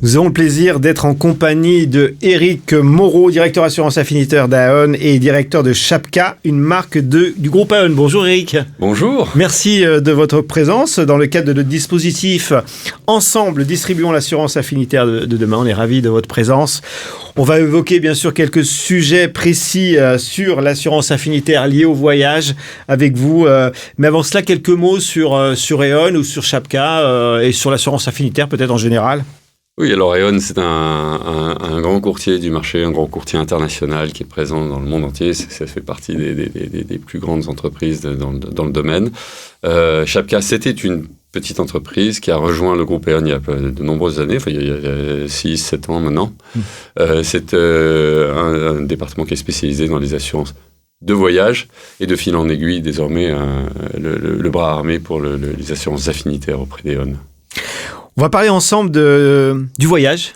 Nous avons le plaisir d'être en compagnie de Éric Moreau, directeur assurance affinitaire d'Aon et directeur de Chapka, une marque du groupe Aon. Bonjour Éric. Bonjour. Merci de votre présence dans le cadre de notre dispositif Ensemble, distribuons l'assurance affinitaire de demain. On est ravis de votre présence. On va évoquer bien sûr quelques sujets précis sur l'assurance affinitaire liée au voyage avec vous. Mais avant cela, quelques mots sur Aon ou sur Chapka et sur l'assurance affinitaire peut-être en général. Oui, alors Aon, c'est un grand courtier du marché, un grand courtier international qui est présent dans le monde entier. Ça fait partie des plus grandes entreprises dans le domaine. Chapka, c'était une petite entreprise qui a rejoint le groupe Aon il y a de nombreuses années, il y a 6-7 ans maintenant. C'est un département qui est spécialisé dans les assurances de voyage et de fil en aiguille, désormais le bras armé pour les assurances affinitaires auprès d'Aon. On va parler ensemble du voyage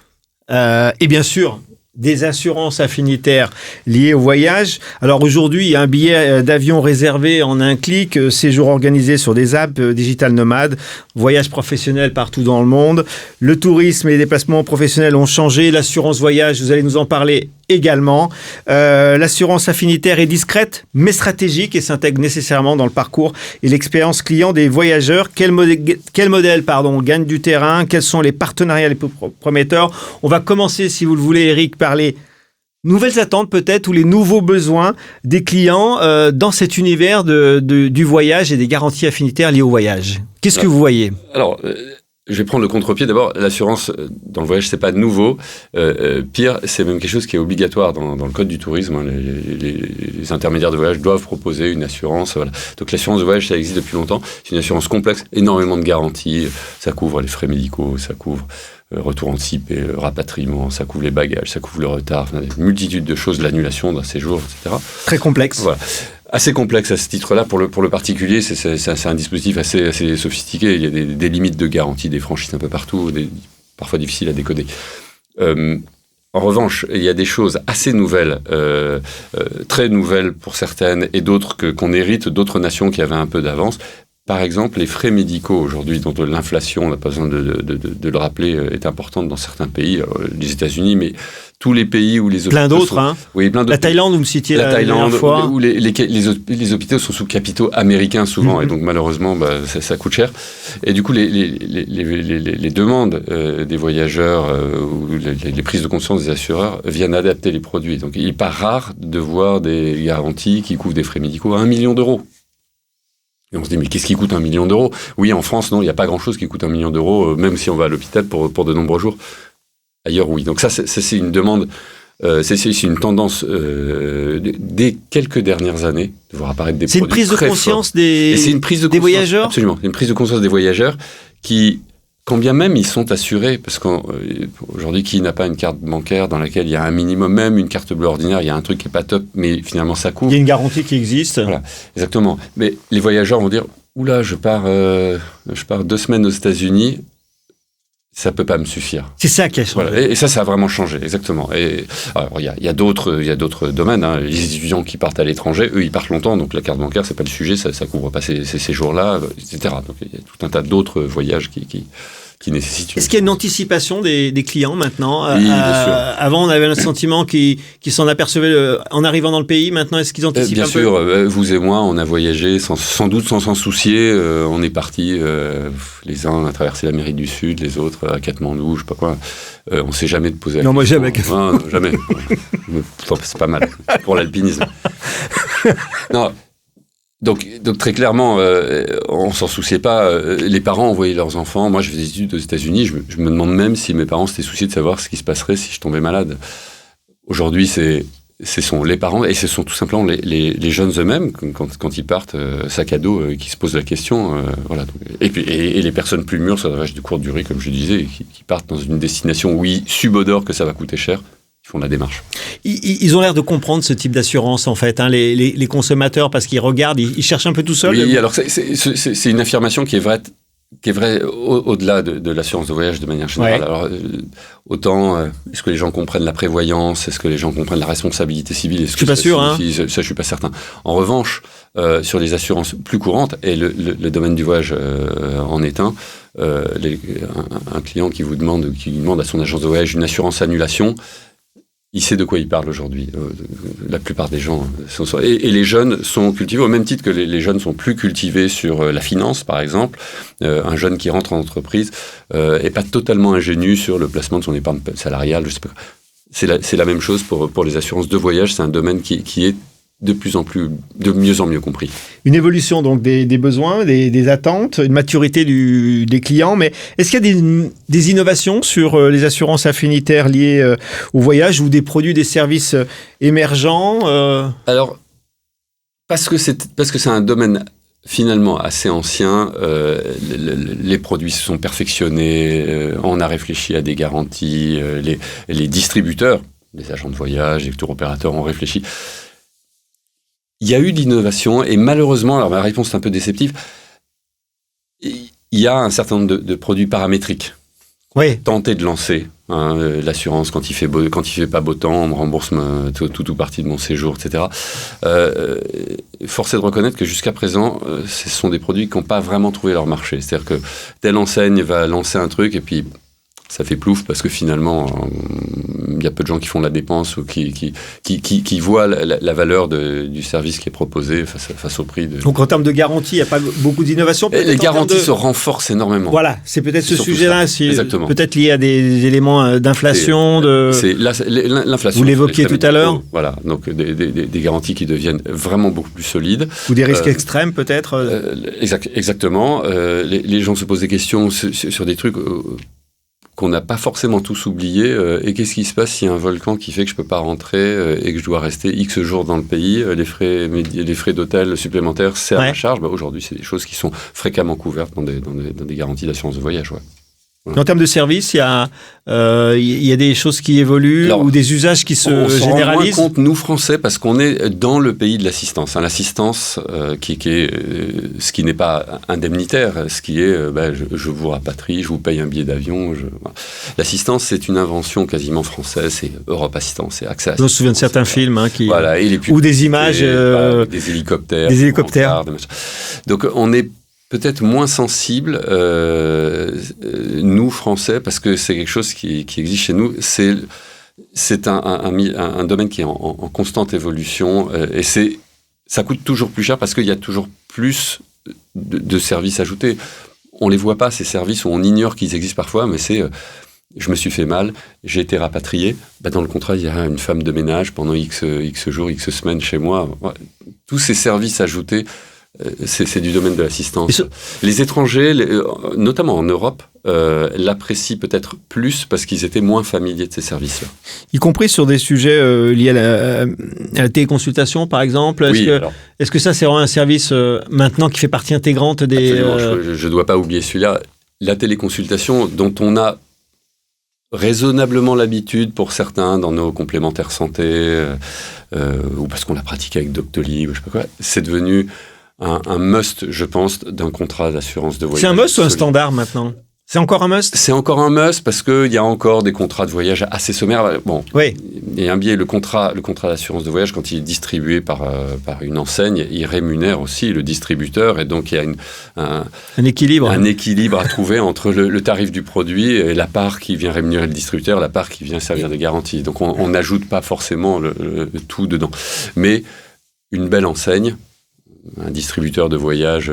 et bien sûr des assurances affinitaires liées au voyage. Alors aujourd'hui, un billet d'avion réservé en un clic, séjour organisé sur des apps digital nomades, voyage professionnel partout dans le monde. Le tourisme et les déplacements professionnels ont changé. L'assurance voyage, vous allez nous en parler également. L'assurance affinitaire est discrète mais stratégique et s'intègre nécessairement dans le parcours et l'expérience client des voyageurs. Quel modèle gagne du terrain? Quels sont les partenariats les plus prometteurs? On va commencer, si vous le voulez, Éric, par les nouvelles attentes peut-être ou les nouveaux besoins des clients dans cet univers du voyage et des garanties affinitaires liées au voyage. Qu'est-ce que vous voyez? Alors, je vais prendre le contre-pied. D'abord, l'assurance dans le voyage, c'est pas nouveau. Pire, c'est même quelque chose qui est obligatoire dans le code du tourisme. Les intermédiaires de voyage doivent proposer une assurance. Voilà. Donc l'assurance de voyage, ça existe depuis longtemps. C'est une assurance complexe, énormément de garanties. Ça couvre les frais médicaux, ça couvre retour anticipé, rapatriement, ça couvre les bagages, ça couvre le retard, une multitude de choses, l'annulation d'un séjour, etc. Très complexe. Voilà. Assez complexe à ce titre-là. Pour le particulier, c'est un dispositif assez sophistiqué. Il y a des limites de garantie, des franchises un peu partout, parfois difficiles à décoder. En revanche, il y a des choses assez nouvelles, très nouvelles pour certaines, et d'autres qu'on hérite d'autres nations qui avaient un peu d'avance. Par exemple, les frais médicaux aujourd'hui, dont l'inflation, on n'a pas besoin de le rappeler, est importante dans certains pays, les États-Unis, mais tous les pays où les hôpitaux plein d'autres, oui, plein d'autres. La Thaïlande, vous me citiez la dernière fois. Où les hôpitaux sont sous capitaux américains souvent, et donc malheureusement, ça coûte cher. Et du coup, les demandes des voyageurs ou les prises de conscience des assureurs viennent adapter les produits. Donc il n'est pas rare de voir des garanties qui couvrent des frais médicaux à 1 million d'euros. Et on se dit, mais qu'est-ce qui coûte 1 million d'euros? Oui, en France, non, il n'y a pas grand-chose qui coûte 1 million d'euros, même si on va à l'hôpital pour de nombreux jours. Ailleurs, oui. Donc ça, c'est une demande, c'est une tendance des quelques dernières années de voir apparaître des produits très forts. C'est une prise de conscience des voyageurs? Absolument, c'est une prise de conscience des voyageurs qui, quand bien même ils sont assurés, parce qu'aujourd'hui, qui n'a pas une carte bancaire dans laquelle il y a un minimum, même une carte bleue ordinaire, il y a un truc qui n'est pas top, mais finalement ça couvre. Il y a une garantie qui existe. Voilà, exactement. Mais les voyageurs vont dire, oula, je pars 2 semaines aux États-Unis, ça peut pas me suffire. C'est ça qui a changé. Voilà. Et ça a vraiment changé, exactement. Et alors il y a d'autres domaines. Hein. Les étudiants qui partent à l'étranger, eux, ils partent longtemps, donc la carte bancaire, c'est pas le sujet, ça couvre pas ces séjours-là, etc. Donc il y a tout un tas d'autres voyages qui nécessitent. Est-ce qu'il y a une anticipation des clients maintenant? Oui, bien sûr. Avant, on avait un sentiment qu'ils s'en apercevaient en arrivant dans le pays. Maintenant, est-ce qu'ils anticipent bien un peu? Bien sûr. Vous et moi, on a voyagé sans doute sans s'en soucier. On est partis, les uns, on a traversé l'Amérique du Sud, les autres à Katmandou, je sais pas quoi. On ne s'est jamais posé la question. Non, moi jamais. Non, jamais. Enfin, c'est pas mal pour l'alpinisme. Non. Donc très clairement, on s'en souciait pas. Les parents envoyaient leurs enfants. Moi, je faisais des études aux États-Unis. Je me demande même si mes parents s'étaient souciés de savoir ce qui se passerait si je tombais malade. Aujourd'hui, ce sont les parents et ce sont tout simplement les jeunes eux-mêmes quand ils partent sac à dos qui se posent la question. Voilà. Et les personnes plus mûres, ça reste de courte durée, comme je disais, qui partent dans une destination où ils subodorent que ça va coûter cher. Ils font la démarche. Ils ont l'air de comprendre ce type d'assurance, en fait, hein, les consommateurs, parce qu'ils regardent, ils cherchent un peu tout seuls. Oui, alors c'est une affirmation qui est vraie qui est vrai au-delà de l'assurance de voyage de manière générale. Ouais. Alors, autant, est-ce que les gens comprennent la prévoyance? Est-ce que les gens comprennent la responsabilité civile? Est-ce Je suis pas sûr. Ça, je suis pas certain. En revanche, sur les assurances plus courantes, et le domaine du voyage en est un, un client qui demande à son agence de voyage une assurance annulation, il sait de quoi il parle aujourd'hui. La plupart des gens sont... Et les jeunes sont cultivés, au même titre que les jeunes sont plus cultivés sur la finance, par exemple. Un jeune qui rentre en entreprise n'est pas totalement ingénu sur le placement de son épargne salariale. Je sais pas. C'est la même chose pour les assurances de voyage. C'est un domaine qui est de mieux en mieux compris. Une évolution donc des besoins, des attentes, une maturité des clients. Mais est-ce qu'il y a des innovations sur les assurances affinitaires liées au voyage ou des produits, des services émergents Alors, parce que c'est un domaine finalement assez ancien, les produits se sont perfectionnés, on a réfléchi à des garanties, les distributeurs, les agents de voyage, les tour opérateurs ont réfléchi. Il y a eu de l'innovation et malheureusement, alors ma réponse est un peu déceptive, il y a un certain nombre de produits paramétriques. Oui. Tenter de lancer l'assurance quand il fait pas beau temps, on me rembourse tout ou partie de mon séjour, etc. Force est de reconnaître que jusqu'à présent, ce sont des produits qui n'ont pas vraiment trouvé leur marché. C'est-à-dire que telle enseigne va lancer un truc et puis ça fait plouf parce que finalement, il y a peu de gens qui font la dépense ou qui voient la valeur du service qui est proposé face au prix. Donc en termes de garantie, il n'y a pas beaucoup d'innovation. Les garanties se renforcent énormément. Voilà, c'est peut-être ce sujet-là, peut-être lié à des éléments d'inflation. L'inflation. Vous l'évoquiez tout à l'heure. Voilà, donc des garanties qui deviennent vraiment beaucoup plus solides. Ou des risques extrêmes peut-être. Exactement. Les gens se posent des questions sur des trucs qu'on n'a pas forcément tous oubliés. Et qu'est-ce qui se passe s'il y a un volcan qui fait que je ne peux pas rentrer et que je dois rester X jours dans le pays? Les frais d'hôtel supplémentaires, c'est à ma charge. Aujourd'hui, c'est des choses qui sont fréquemment couvertes dans des garanties d'assurance de voyage. Ouais. Ouais. En termes de services, il y a des choses qui évoluent. Alors, ou des usages qui se généralisent. On s'en rend moins compte, nous, Français, parce qu'on est dans le pays de l'assistance. L'assistance, qui est ce qui n'est pas indemnitaire, ce qui est je vous rapatrie, je vous paye un billet d'avion. Voilà. L'assistance, c'est une invention quasiment française. C'est Europe Assistance, c'est AXA Assistance. Je me souviens de certains films voilà, et ou des images. Des hélicoptères. Des hélicoptères. Donc, on est peut-être moins sensible, nous, Français, parce que c'est quelque chose qui existe chez nous. C'est un domaine qui est en constante évolution et ça coûte toujours plus cher parce qu'il y a toujours plus de services ajoutés. On ne les voit pas, ces services, ou on ignore qu'ils existent parfois, mais c'est... je me suis fait mal, j'ai été rapatrié. Dans le contrat, il y a une femme de ménage pendant X jours, X semaines chez moi. Tous ces services ajoutés, c'est du domaine de l'assistance. Les étrangers, notamment en Europe, l'apprécient peut-être plus parce qu'ils étaient moins familiers de ces services-là. Y compris sur des sujets liés à la téléconsultation, par exemple. Est-ce que ça, c'est vraiment un service maintenant qui fait partie intégrante des... Absolument, je ne dois pas oublier celui-là. La téléconsultation, dont on a raisonnablement l'habitude pour certains dans nos complémentaires santé, ou parce qu'on l'a pratiqué avec Doctolib, je sais pas quoi, c'est devenu un must, je pense, d'un contrat d'assurance de voyage. C'est un must ou un standard maintenant? C'est encore un must? C'est encore un must parce qu'il y a encore des contrats de voyage assez sommaires. Bon, oui. Il y a un biais, le contrat d'assurance de voyage, quand il est distribué par une enseigne, il rémunère aussi le distributeur et donc il y a un équilibre. Un équilibre à trouver entre le tarif du produit et la part qui vient rémunérer le distributeur, la part qui vient servir de garantie. Donc on n'ajoute pas forcément le tout dedans. Mais une belle enseigne, un distributeur de voyage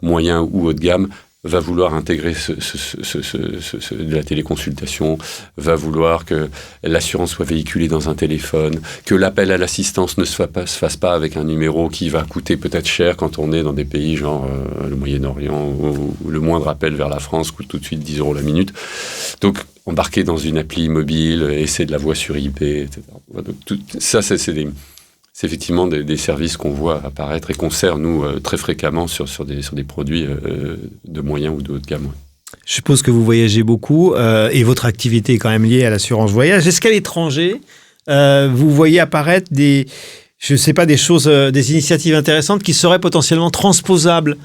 moyen ou haut de gamme va vouloir intégrer de la téléconsultation, va vouloir que l'assurance soit véhiculée dans un téléphone, que l'appel à l'assistance ne se fasse pas avec un numéro qui va coûter peut-être cher quand on est dans des pays genre le Moyen-Orient où le moindre appel vers la France coûte tout de suite 10 € la minute. Donc, embarquer dans une appli mobile, essayer de la voix sur IP, etc. Donc, ça, c'est effectivement des services qu'on voit apparaître et qu'on sert, nous, très fréquemment sur des produits de moyen ou de haut de gamme. Ouais. Je suppose que vous voyagez beaucoup et votre activité est quand même liée à l'assurance voyage. Est-ce qu'à l'étranger, vous voyez apparaître des choses, des initiatives intéressantes qui seraient potentiellement transposables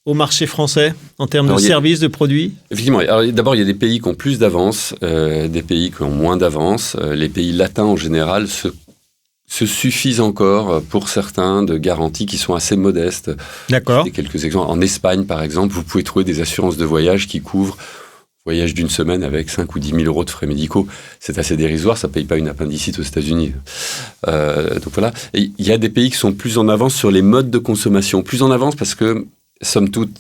au marché français en termes de services, de produits? Effectivement. Alors, d'abord, il y a des pays qui ont plus d'avance, des pays qui ont moins d'avance. Les pays latins, en général, se suffisent encore, pour certains, de garanties qui sont assez modestes. D'accord. J'ai quelques exemples. En Espagne, par exemple, vous pouvez trouver des assurances de voyage qui couvrent voyage d'une semaine avec 5 ou 10 000 euros de frais médicaux. C'est assez dérisoire, ça ne paye pas une appendicite aux États-Unis. Donc voilà. Et il y a des pays qui sont plus en avance sur les modes de consommation. Plus en avance parce que, somme toute,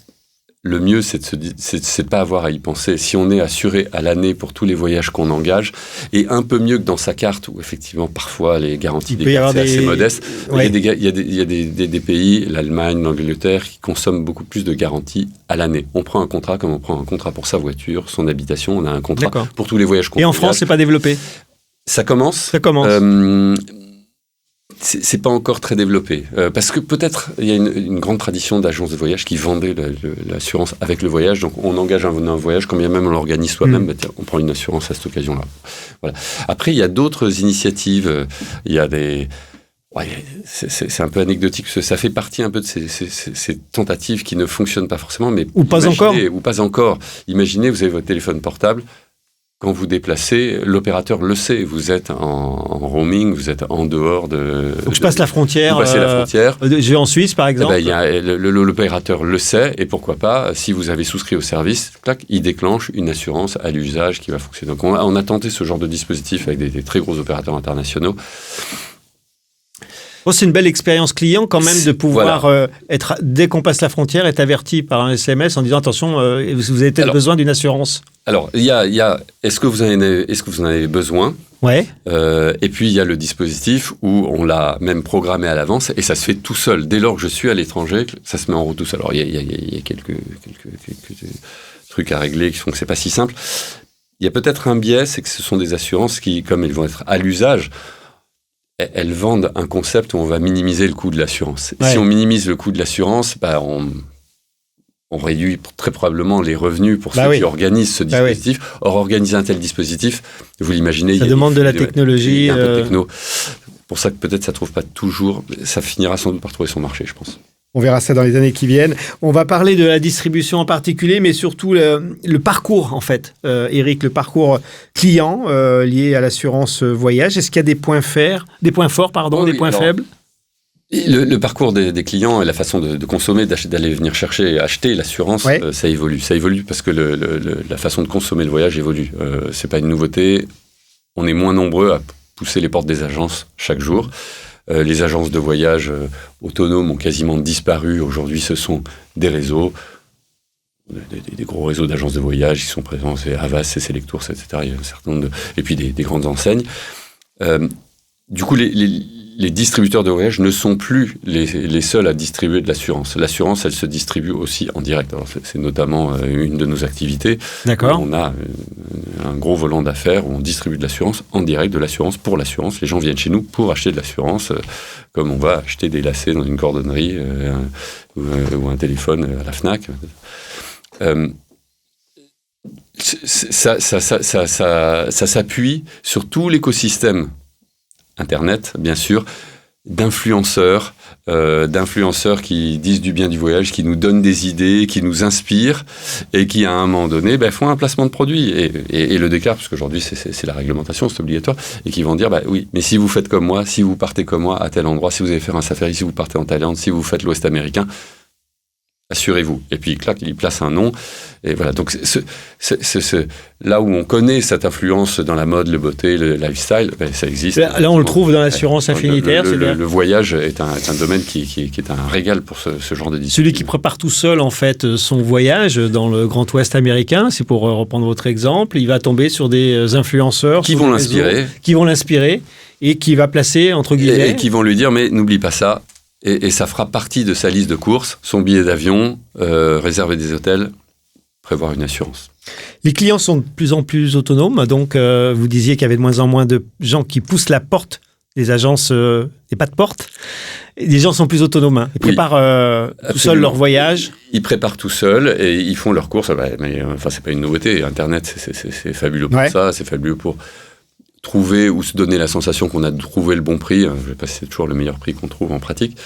le mieux, c'est de pas avoir à y penser. Si on est assuré à l'année pour tous les voyages qu'on engage, et un peu mieux que dans sa carte, où effectivement, parfois, les garanties des cartes, c'est assez modeste. Ouais. Il y a des pays, l'Allemagne, l'Angleterre, qui consomment beaucoup plus de garanties à l'année. On prend un contrat comme on prend un contrat pour sa voiture, son habitation, on a un contrat pour tous les voyages qu'on engage. Et en France, c'est pas développé? Ça commence. Ça commence. C'est pas encore très développé. Parce que peut-être il y a une grande tradition d'agences de voyage qui vendaient l'assurance avec le voyage. Donc on engage un voyage, quand bien même on l'organise soi-même, bah, tiens, on prend une assurance à cette occasion-là. Voilà. Après, il y a d'autres initiatives. Il y a des... Ouais, c'est un peu anecdotique, parce que ça fait partie un peu de ces tentatives qui ne fonctionnent pas forcément. Mais ou pas encore. Ou pas encore. Imaginez, vous avez votre téléphone portable. Quand vous déplacez, l'opérateur le sait. Vous êtes en roaming, vous êtes en dehors de... Donc je passe la frontière. Vous passez la frontière. Je vais en Suisse, par exemple. Eh ben, l'opérateur le sait, et pourquoi pas, si vous avez souscrit au service, clac, il déclenche une assurance à l'usage qui va fonctionner. Donc on a tenté ce genre de dispositif avec des très gros opérateurs internationaux. Oh, c'est une belle expérience client quand même de pouvoir être, dès qu'on passe la frontière, être averti par un SMS en disant attention, vous avez peut-être besoin d'une assurance. Alors, il y a est-ce que vous en avez besoin? Ouais. Et puis il y a le dispositif où on l'a même programmé à l'avance et ça se fait tout seul. Dès lors que je suis à l'étranger, ça se met en route tout seul. Alors il y a quelques trucs à régler qui font que c'est pas si simple. Il y a peut-être un biais, c'est que ce sont des assurances qui, comme elles vont être à l'usage, elles vendent un concept où on va minimiser le coût de l'assurance. Ouais. Si on minimise le coût de l'assurance, bah on réduit très probablement les revenus pour ceux qui organisent ce dispositif. Or, organiser un tel dispositif, vous l'imaginez... Ça demande de la technologie. Il y a un peu de techno. C'est pour ça que peut-être ça ne trouve pas toujours... Ça finira sans doute par trouver son marché, je pense. On verra ça dans les années qui viennent. On va parler de la distribution en particulier, mais surtout le parcours, en fait. Eric, le parcours client lié à l'assurance voyage. Est-ce qu'il y a des points forts, des points faibles? Le parcours des clients et la façon de consommer, d'aller venir chercher et acheter l'assurance, ça évolue. Ça évolue parce que la façon de consommer le voyage évolue. C'est pas une nouveauté. On est moins nombreux à pousser les portes des agences chaque jour. Les agences de voyage autonomes ont quasiment disparu. Aujourd'hui, ce sont des réseaux, des gros réseaux d'agences de voyage qui sont présents. C'est Havas, c'est Selectours, etc. Il y a un certain nombre et puis des grandes enseignes. Du coup, les distributeurs de voyage ne sont plus les seuls à distribuer de l'assurance. L'assurance, elle se distribue aussi en direct. Alors, c'est notamment une de nos activités. D'accord. On a un gros volant d'affaires où on distribue de l'assurance en direct, de l'assurance pour l'assurance. Les gens viennent chez nous pour acheter de l'assurance, comme on va acheter des lacets dans une cordonnerie ou un téléphone à la Fnac. Ça s'appuie sur tout l'écosystème Internet, bien sûr, d'influenceurs qui disent du bien du voyage, qui nous donnent des idées, qui nous inspirent et qui, à un moment donné, font un placement de produit et le déclarent, parce qu'aujourd'hui, c'est la réglementation, c'est obligatoire, et qui vont dire, oui, mais si vous faites comme moi, si vous partez comme moi à tel endroit, si vous allez faire un safari, si vous partez en Thaïlande, si vous faites l'Ouest américain, assurez-vous. Et puis, clac, il place un nom. Et voilà. Donc, là où on connaît cette influence dans la mode, le beauté, le lifestyle, ça existe. Là, on le trouve dans l'assurance affinitaire. Le voyage est un domaine qui est un régal pour ce genre de discipline. Celui qui prépare tout seul, en fait, son voyage dans le Grand Ouest américain, c'est pour reprendre votre exemple, il va tomber sur des influenceurs qui vont l'inspirer et qui va placer, entre guillemets... Et qui vont lui dire, mais n'oublie pas ça. Et ça fera partie de sa liste de courses, son billet d'avion, réserver des hôtels, prévoir une assurance. Les clients sont de plus en plus autonomes, donc vous disiez qu'il y avait de moins en moins de gens qui poussent la porte des agences, et pas de porte. Et les gens sont plus autonomes, ils préparent tout seuls leur voyage. Ils préparent tout seuls et ils font leurs courses. Mais c'est pas une nouveauté, Internet c'est fabuleux pour ça, c'est fabuleux pour... trouver ou se donner la sensation qu'on a trouvé le bon prix. C'est toujours le meilleur prix qu'on trouve en pratique.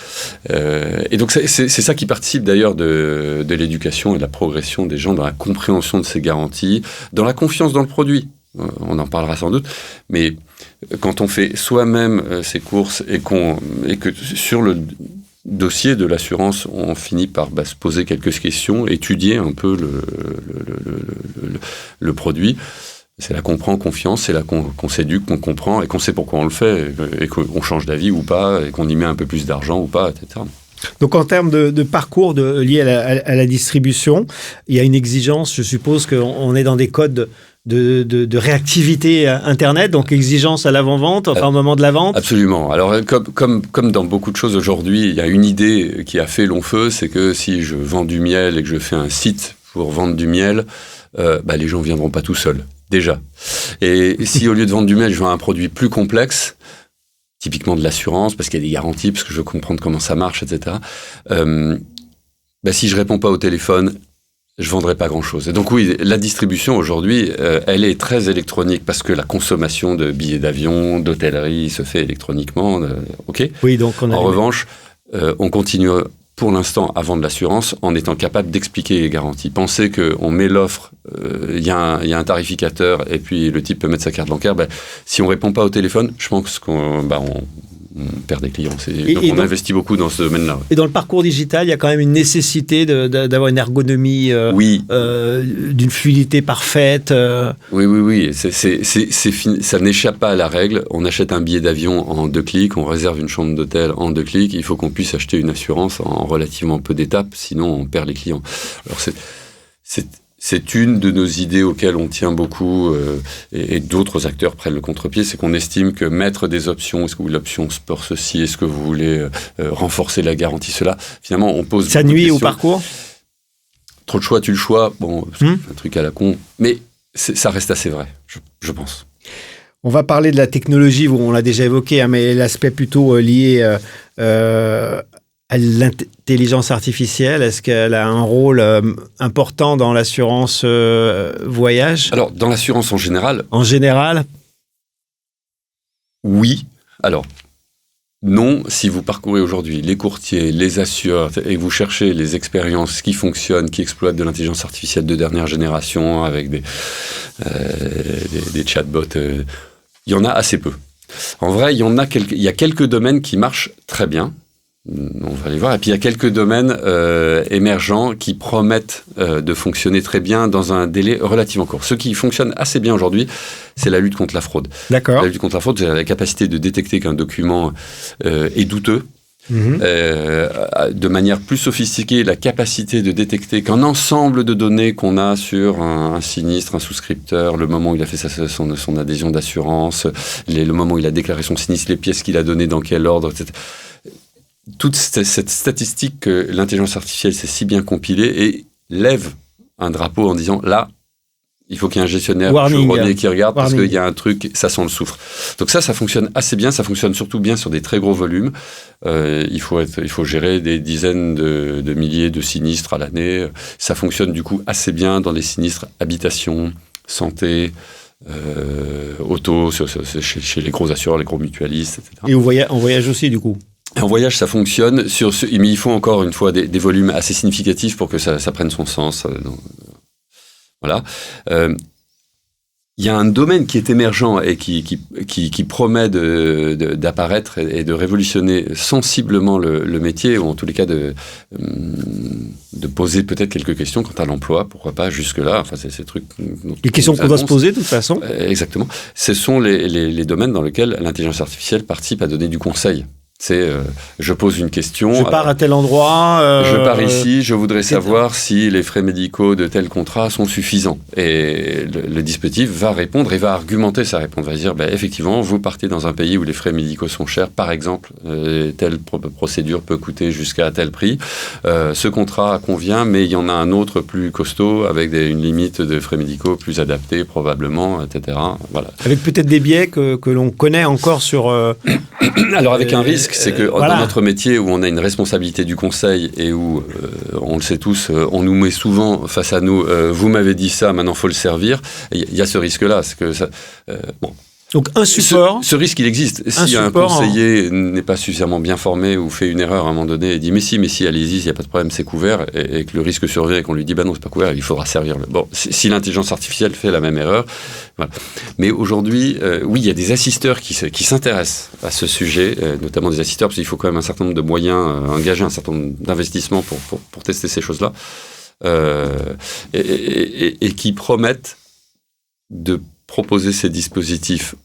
Et donc, c'est ça qui participe d'ailleurs de l'éducation et de la progression des gens dans la compréhension de ces garanties, dans la confiance dans le produit. On en parlera sans doute, mais quand on fait soi-même ses courses et que sur le dossier de l'assurance, on finit par se poser quelques questions, étudier un peu le produit. C'est là qu'on prend confiance, c'est là qu'on s'éduque, qu'on comprend et qu'on sait pourquoi on le fait et qu'on change d'avis ou pas et qu'on y met un peu plus d'argent ou pas, etc. Donc, en termes de parcours lié à la distribution, il y a une exigence, je suppose qu'on est dans des codes de réactivité Internet, donc exigence à l'avant-vente, enfin au moment de la vente. Absolument. Alors, comme dans beaucoup de choses aujourd'hui, il y a une idée qui a fait long feu, c'est que si je vends du miel et que je fais un site pour vendre du miel, les gens ne viendront pas tout seuls, déjà. Et si au lieu de vendre du miel, je vends un produit plus complexe, typiquement de l'assurance, parce qu'il y a des garanties, parce que je veux comprendre comment ça marche, etc. Si je réponds pas au téléphone, je vendrai pas grand-chose. Et donc oui, la distribution aujourd'hui, elle est très électronique parce que la consommation de billets d'avion, d'hôtellerie se fait électroniquement. Ok. Oui, donc en revanche, on continue pour l'instant à vendre l'assurance en étant capable d'expliquer les garanties. Pensez qu'on met l'offre, il y a un tarificateur et puis le type peut mettre sa carte bancaire. Si on répond pas au téléphone, je pense qu'on perd des clients. On investit beaucoup dans ce domaine-là. Et dans le parcours digital, il y a quand même une nécessité d'avoir une ergonomie, d'une fluidité parfaite. Oui. Ça n'échappe pas à la règle. On achète un billet d'avion en 2 clics, on réserve une chambre d'hôtel en 2 clics. Il faut qu'on puisse acheter une assurance en relativement peu d'étapes, sinon on perd les clients. Alors c'est une de nos idées auxquelles on tient beaucoup et d'autres acteurs prennent le contre-pied, c'est qu'on estime que mettre des options, est-ce que vous voulez l'option sport ceci, est-ce que vous voulez renforcer la garantie cela, finalement on pose ça nuit au parcours. Trop de choix, tu le choix, c'est un truc à la con, mais ça reste assez vrai, je pense. On va parler de la technologie, on l'a déjà évoqué, mais l'aspect plutôt lié à l'intelligence artificielle, est-ce qu'elle a un rôle important dans l'assurance voyage ? Alors, dans l'assurance en général ? En général ? Oui. Alors, non, si vous parcourez aujourd'hui les courtiers, les assureurs, et vous cherchez les expériences qui fonctionnent, qui exploitent de l'intelligence artificielle de dernière génération, avec des chatbots, il y en a assez peu. En vrai, il y a quelques domaines qui marchent très bien. On va aller voir. Et puis, il y a quelques domaines émergents qui promettent de fonctionner très bien dans un délai relativement court. Ce qui fonctionne assez bien aujourd'hui, c'est la lutte contre la fraude. D'accord. La lutte contre la fraude, c'est la capacité de détecter qu'un document est douteux. De manière plus sophistiquée, la capacité de détecter qu'un ensemble de données qu'on a sur un sinistre, un souscripteur, le moment où il a fait son adhésion d'assurance, le moment où il a déclaré son sinistre, les pièces qu'il a données, dans quel ordre, etc. Toute cette statistique que l'intelligence artificielle s'est si bien compilée et lève un drapeau en disant là, il faut qu'il y ait un gestionnaire chevronné qui regarde parce qu'il y a un truc, ça sent le soufre. Donc ça fonctionne assez bien, ça fonctionne surtout bien sur des très gros volumes. Il faut gérer des dizaines de milliers de sinistres à l'année. Ça fonctionne du coup assez bien dans les sinistres habitation, santé, auto, chez les gros assureurs, les gros mutualistes, etc. Et en voyage aussi du coup. En voyage, ça fonctionne, mais il faut encore une fois des volumes assez significatifs pour que ça prenne son sens. Voilà. Il y a un domaine qui est émergent et qui promet d'apparaître et de révolutionner sensiblement le métier, ou en tous les cas de poser peut-être quelques questions quant à l'emploi, pourquoi pas jusque-là. Enfin, c'est ces trucs. Les questions qu'on doit se poser de toute façon. Exactement. Ce sont les domaines dans lesquels l'intelligence artificielle participe à donner du conseil. C'est je pose une question. Je pars à tel endroit. Je pars ici, je voudrais savoir si les frais médicaux de tel contrat sont suffisants. Et le dispositif va répondre et va argumenter sa réponse. Va dire, effectivement, vous partez dans un pays où les frais médicaux sont chers. Par exemple, telle procédure peut coûter jusqu'à tel prix. Ce contrat convient, mais il y en a un autre plus costaud avec une limite de frais médicaux plus adaptée, probablement, etc. Voilà. Avec peut-être des biais que l'on connaît encore sur... Alors, avec un risque, c'est que dans notre métier où on a une responsabilité du conseil et où, on le sait tous, on nous met souvent face à nous, vous m'avez dit ça, maintenant il faut le servir, il y a ce risque-là. C'est que ça, Donc un support. Ce risque, il existe. Si un conseiller n'est pas suffisamment bien formé ou fait une erreur à un moment donné et dit mais si, allez-y, il n'y a pas de problème, c'est couvert, et que le risque survient et qu'on lui dit non, c'est pas couvert, il faudra servir. Bon, si l'intelligence artificielle fait la même erreur, voilà. Mais aujourd'hui, oui, il y a des assisteurs qui s'intéressent à ce sujet, notamment des assisteurs, parce qu'il faut quand même un certain nombre de moyens, engager un certain nombre d'investissements pour tester ces choses-là, et qui promettent de proposer ces dispositifs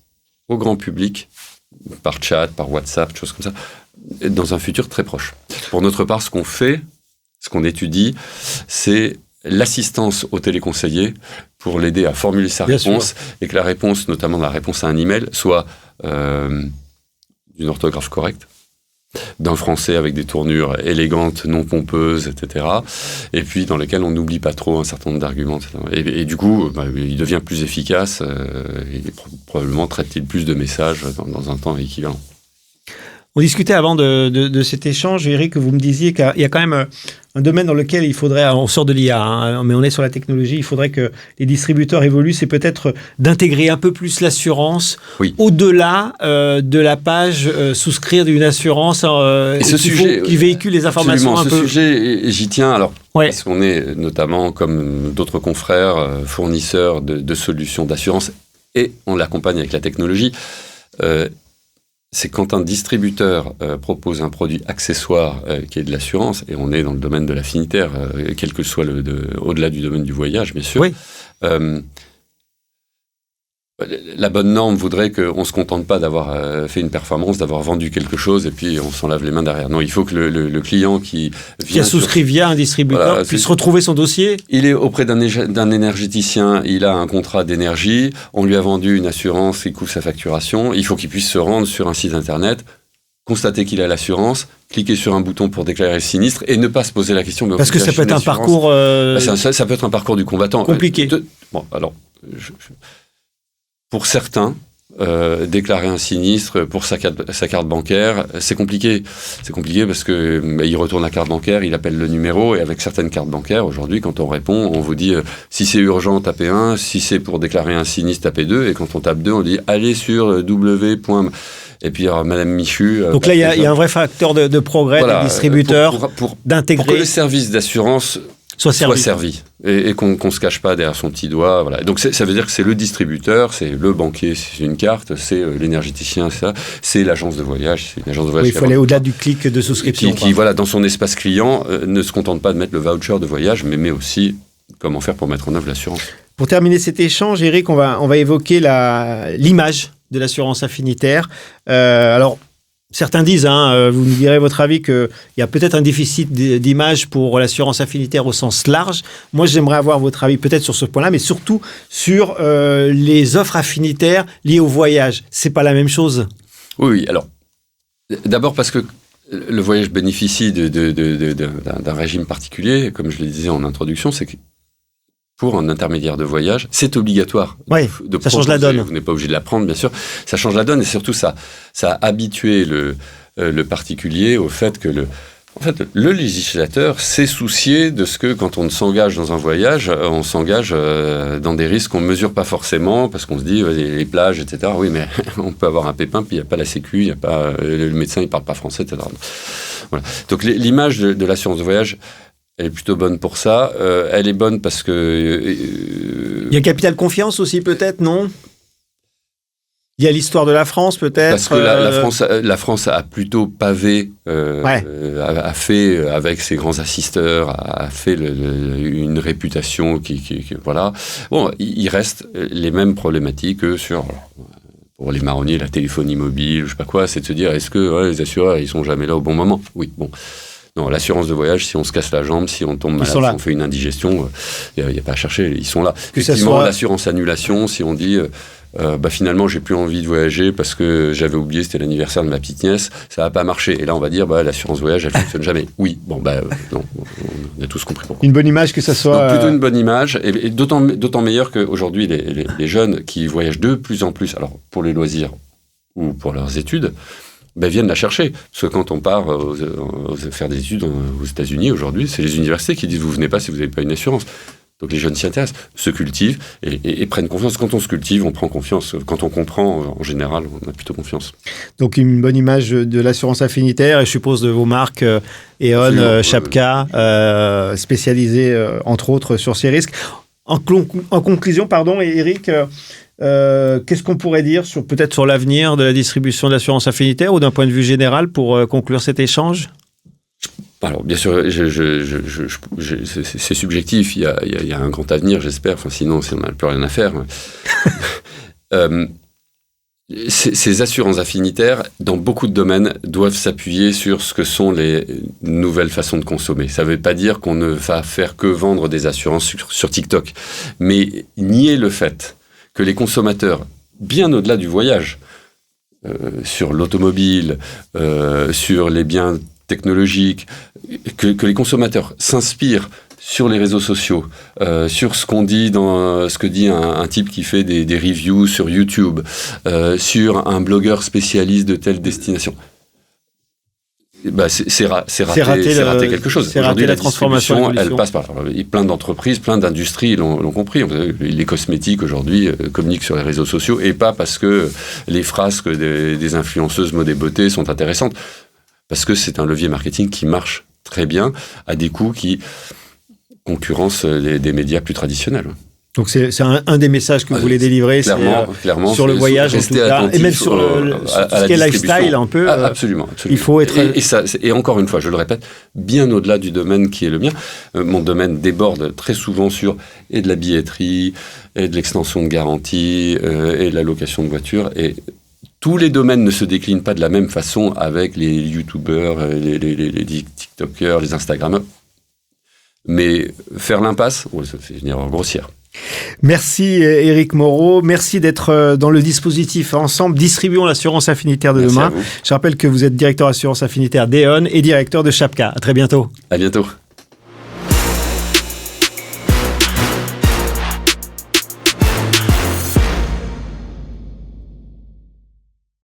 au grand public, par chat, par WhatsApp, choses comme ça, dans un futur très proche. Pour notre part, ce qu'on fait, ce qu'on étudie, c'est l'assistance au téléconseiller pour l'aider à formuler sa réponse, et que la réponse, notamment la réponse à un email, soit d'une orthographe correcte, d'un français avec des tournures élégantes, non pompeuses, etc. Et puis dans lesquelles on n'oublie pas trop un certain nombre d'arguments, etc. Et du coup, il devient plus efficace et probablement traite-t-il plus de messages dans un temps équivalent. On discutait avant de cet échange, Eric, que vous me disiez qu'il y a quand même un domaine dans lequel il faudrait, on sort de l'IA, hein, mais on est sur la technologie, il faudrait que les distributeurs évoluent, c'est peut-être d'intégrer un peu plus l'assurance au-delà de la page souscrire d'une assurance qui véhicule les informations un peu. Ce sujet, j'y tiens, alors, parce qu'on est notamment, comme d'autres confrères, fournisseurs de solutions d'assurance, et on l'accompagne avec la technologie. C'est quand un distributeur propose un produit accessoire qui est de l'assurance, et on est dans le domaine de l'affinitaire, quel que soit au-delà du domaine du voyage, bien sûr. Oui. La bonne norme voudrait qu'on ne se contente pas d'avoir fait une performance, d'avoir vendu quelque chose et puis on s'en lave les mains derrière. Non, il faut que le client qui a souscrit via un distributeur puisse retrouver son dossier. Il est auprès d'un énergéticien, il a un contrat d'énergie, on lui a vendu une assurance qui couvre sa facturation, il faut qu'il puisse se rendre sur un site internet, constater qu'il a l'assurance, cliquer sur un bouton pour déclarer le sinistre et ne pas se poser la question. Mais parce que ça peut être un parcours... Ça peut être un parcours du combattant. Compliqué. Bon, alors... Pour certains, déclarer un sinistre pour sa carte bancaire, c'est compliqué. C'est compliqué parce que il retourne la carte bancaire, il appelle le numéro, et avec certaines cartes bancaires, aujourd'hui, quand on répond, on vous dit si c'est urgent, tapez 1, si c'est pour déclarer un sinistre, tapez 2, et quand on tape 2, on dit allez sur w. Et puis, alors, Madame Michu... Donc là, il y a un vrai facteur de progrès des distributeurs d'intégrer... Pour que le service d'assurance soit servi. Et qu'on ne se cache pas derrière son petit doigt. Voilà. Donc ça veut dire que c'est le distributeur, c'est le banquier, c'est une carte, c'est l'énergéticien, c'est l'agence de voyage. C'est une agence de voyage. Oui, il faut aller au-delà du clic de souscription. Qui voilà, dans son espace client, ne se contente pas de mettre le voucher de voyage, mais aussi comment faire pour mettre en œuvre l'assurance. Pour terminer cet échange, Eric, on va évoquer l'image de l'assurance affinitaire. Alors, certains disent, vous nous direz votre avis, qu'il y a peut-être un déficit d'image pour l'assurance affinitaire au sens large. Moi, j'aimerais avoir votre avis peut-être sur ce point-là, mais surtout sur les offres affinitaires liées au voyage. C'est pas la même chose? Oui, alors, d'abord parce que le voyage bénéficie d'un régime particulier, comme je le disais en introduction, c'est que pour un intermédiaire de voyage, c'est obligatoire. Oui, ça change la donne. Vous n'êtes pas obligé de l'apprendre, bien sûr. Ça change la donne, et surtout, ça a habitué le particulier au fait que le législateur s'est soucié de ce que, quand on s'engage dans un voyage, on s'engage dans des risques qu'on ne mesure pas forcément, parce qu'on se dit, les plages, etc. Oui, mais on peut avoir un pépin, puis il n'y a pas la sécu, il n'y a pas, le médecin, il ne parle pas français, etc. Voilà. Donc l'image de l'assurance de voyage, elle est plutôt bonne pour ça. Elle est bonne parce que... Il y a capital confiance aussi, peut-être, non ? Il y a l'histoire de la France, peut-être. Parce que la France a plutôt pavé, a fait, avec ses grands assisteurs, a fait une réputation qui voilà. Bon, il reste les mêmes problématiques que pour les marronniers, la téléphonie mobile, je sais pas quoi, c'est de se dire, est-ce que les assureurs, ils sont jamais là au bon moment ? Oui, bon. Non, l'assurance de voyage, si on se casse la jambe, si on tombe malade, si on fait une indigestion, il n'y a pas à chercher, ils sont là. Effectivement, l'assurance annulation, si on dit finalement j'ai plus envie de voyager parce que j'avais oublié, c'était l'anniversaire de ma petite nièce, ça n'a pas marché. Et là on va dire l'assurance voyage, elle ne fonctionne jamais. Oui, non, on a tous compris pourquoi. Une bonne image que ça soit... Donc, plutôt une bonne image, et d'autant meilleur qu'aujourd'hui les jeunes qui voyagent de plus en plus, alors pour les loisirs ou pour leurs études, viennent la chercher. Parce que quand on part faire des études aux États-Unis aujourd'hui, c'est les universités qui disent vous venez pas si vous n'avez pas une assurance. Donc les jeunes s'y intéressent, se cultivent et prennent confiance. Quand on se cultive, on prend confiance. Quand on comprend, en général, on a plutôt confiance. Donc une bonne image de l'assurance affinitaire et je suppose de vos marques E.ON, Chapka, spécialisées entre autres sur ces risques. En conclusion, Éric, qu'est-ce qu'on pourrait dire peut-être sur l'avenir de la distribution de l'assurance affinitaire ou d'un point de vue général pour conclure cet échange ? Alors, bien sûr, c'est subjectif. Il y a un grand avenir, j'espère. Enfin, sinon, on n'a plus rien à faire. Ces assurances affinitaires, dans beaucoup de domaines, doivent s'appuyer sur ce que sont les nouvelles façons de consommer. Ça ne veut pas dire qu'on ne va faire que vendre des assurances sur TikTok. Mais nier le fait que les consommateurs, bien au-delà du voyage, sur l'automobile, sur les biens technologiques, que les consommateurs s'inspirent sur les réseaux sociaux, sur ce qu'on dit ce que dit un type qui fait des reviews sur YouTube, sur un blogueur spécialiste de telle destination. C'est raté quelque chose. Aujourd'hui, la transformation, elle passe par plein d'entreprises, plein d'industries l'ont compris. Les cosmétiques aujourd'hui communiquent sur les réseaux sociaux et pas parce que les frasques des influenceuses mode et beauté sont intéressantes. Parce que c'est un levier marketing qui marche très bien à des coûts qui concurrencent des médias plus traditionnels. Donc c'est un des messages que vous voulez délivrer, clairement, sur le voyage en tout cas, et même sur tout ce qui est lifestyle un peu. Absolument. Il faut être... Et encore une fois, je le répète, bien au-delà du domaine qui est le mien. Mon domaine déborde très souvent sur de la billetterie, et de l'extension de garantie, et de la location de voitures, et tous les domaines ne se déclinent pas de la même façon avec les youtubeurs, les tiktokers, les instagrammeurs. Mais faire l'impasse, ça fait une erreur grossière. Merci Éric Moreau, merci d'être dans le dispositif Ensemble, distribuons l'assurance affinitaire de demain. Je rappelle que vous êtes directeur assurance affinitaire d'E.ON et directeur de Chapka. À très bientôt. À bientôt.